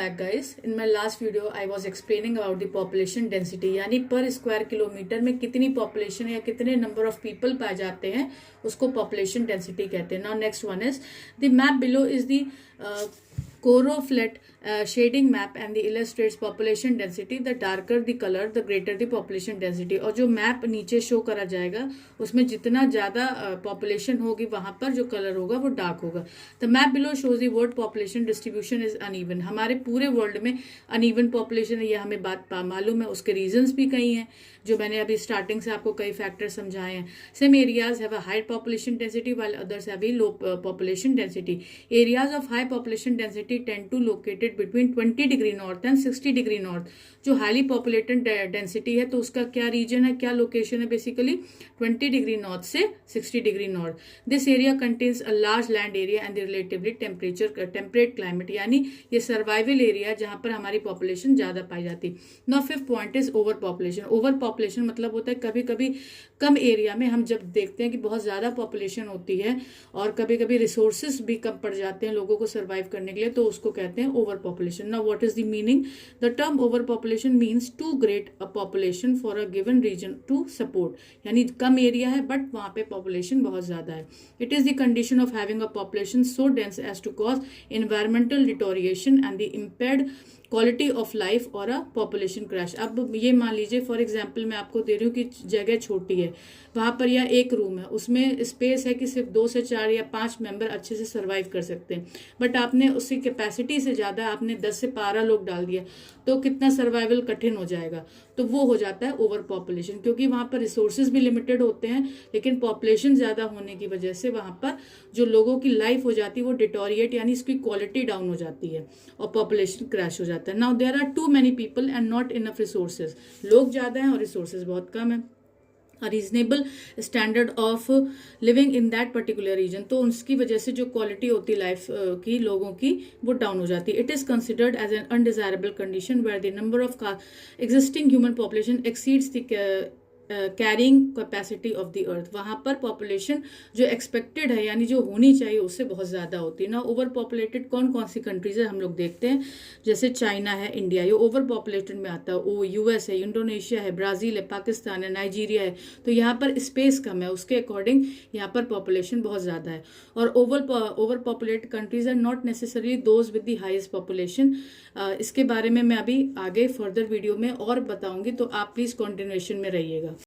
back guys. In my last video I was explaining about the population density यानी पर square kilometre में कितनी population या कितने नंबर ऑफ पीपल पाए जाते हैं उसको पॉपुलेशन डेंसिटी कहते हैं. Now next one is the map below is the Coroflet shading map and the illustrates population density. The darker the color, the greater the population density. और जो map नीचे show करा जाएगा उसमें जितना ज़्यादा पॉपुलेशन होगी वहाँ पर जो कलर होगा वो डार्क होगा. The map below shows the world population distribution is uneven. हमारे पूरे वर्ल्ड में अनइवन पॉपुलेशन है, ये हमें बात मालूम है. उसके रीजंस भी कई हैं जो मैंने अभी स्टार्टिंग से आपको कई फैक्टर समझाए हैं. Some areas have a high population density while others have a low population density. Areas of high population density tend to located between 20 degree north and 60 degree north. जो हाईली पॉपुलेटेड डेंसिटी है तो उसका क्या reason है, क्या location है, basically 20 degree north से 60 degree north. This area contains a large land area and relatively temperate climate. यानी ये सर्वाइवल एरिया जहां पर हमारी पॉपुलेशन ज्यादा पाई जाती है. Now fifth point is over population. Over population मतलब होता है कभी कभी कम एरिया में हम जब देखते हैं कि बहुत ज्यादा पॉपुलेशन होती है और कभी कभी रिसोर्सेज भी कम पड़ जाते हैं लोगों को सर्वाइव करने के लिए, तो उसको कहते हैं over population. Now what is the meaning? The term over population means too great a population for a given region to support. यानी कम एरिया है बट वहां पे पॉपुलेशन बहुत ज्यादा है. It is the condition of having a population so dense as to cause environmental deterioration and the impaired quality of life or a population crash. अब ये मान लीजिए फॉर एग्जांपल मैं आपको दे रही हूँ कि जगह छोटी है, वहां पर या एक रूम है, उसमें स्पेस है कि सिर्फ 2 से 4 या 5 मेंबर अच्छे से सर्वाइव कर सकते हैं, बट आपने उसकी कैपेसिटी से ज़्यादा आपने 10 से 12 लोग डाल दिया तो कितना सर्वाइवल कठिन हो जाएगा. तो वो हो जाता है ओवर पॉपुलेशन, क्योंकि वहाँ पर रिसोर्सेज भी लिमिटेड होते हैं लेकिन पॉपुलेशन ज़्यादा होने की वजह से वहाँ पर जो लोगों की लाइफ हो जाती है वो डिटोरिएट यानी इसकी क्वालिटी डाउन हो जाती है और पॉपुलेशन क्रैश हो जाता है. Now there are too many people and not enough resources. लोग ज़्यादा हैं और रिसोर्सेज बहुत कम है. A reasonable standard of living in that particular region, तो उसकी वजह से जो क्वालिटी होती है लाइफ की लोगों की वो डाउन हो जाती है. It is considered as an undesirable condition where the number of existing human population exceeds the carrying capacity of the earth. वहां पर पॉपुलेशन जो एक्सपेक्टेड है यानी जो होनी चाहिए उससे बहुत ज्यादा होती है. ना ओवर पॉपुलेटेड कौन कौन सी कंट्रीज है हम लोग देखते हैं, जैसे चाइना है, इंडिया, ये ओवर पॉपुलेटेड में आता है. वो यूएस है, इंडोनेशिया है, ब्राजील है, पाकिस्तान है, नाइजीरिया है. तो यहाँ पर स्पेस कम है, उसके अकॉर्डिंग यहाँ पर पॉपुलेशन बहुत ज्यादा है. और overpopulated countries are not necessarily those with the highest population. इसके बारे में मैं अभी आगे फर्दर वीडियो में और बताऊंगी, तो आप प्लीज कंटिन्यूएशन में रहिएगा.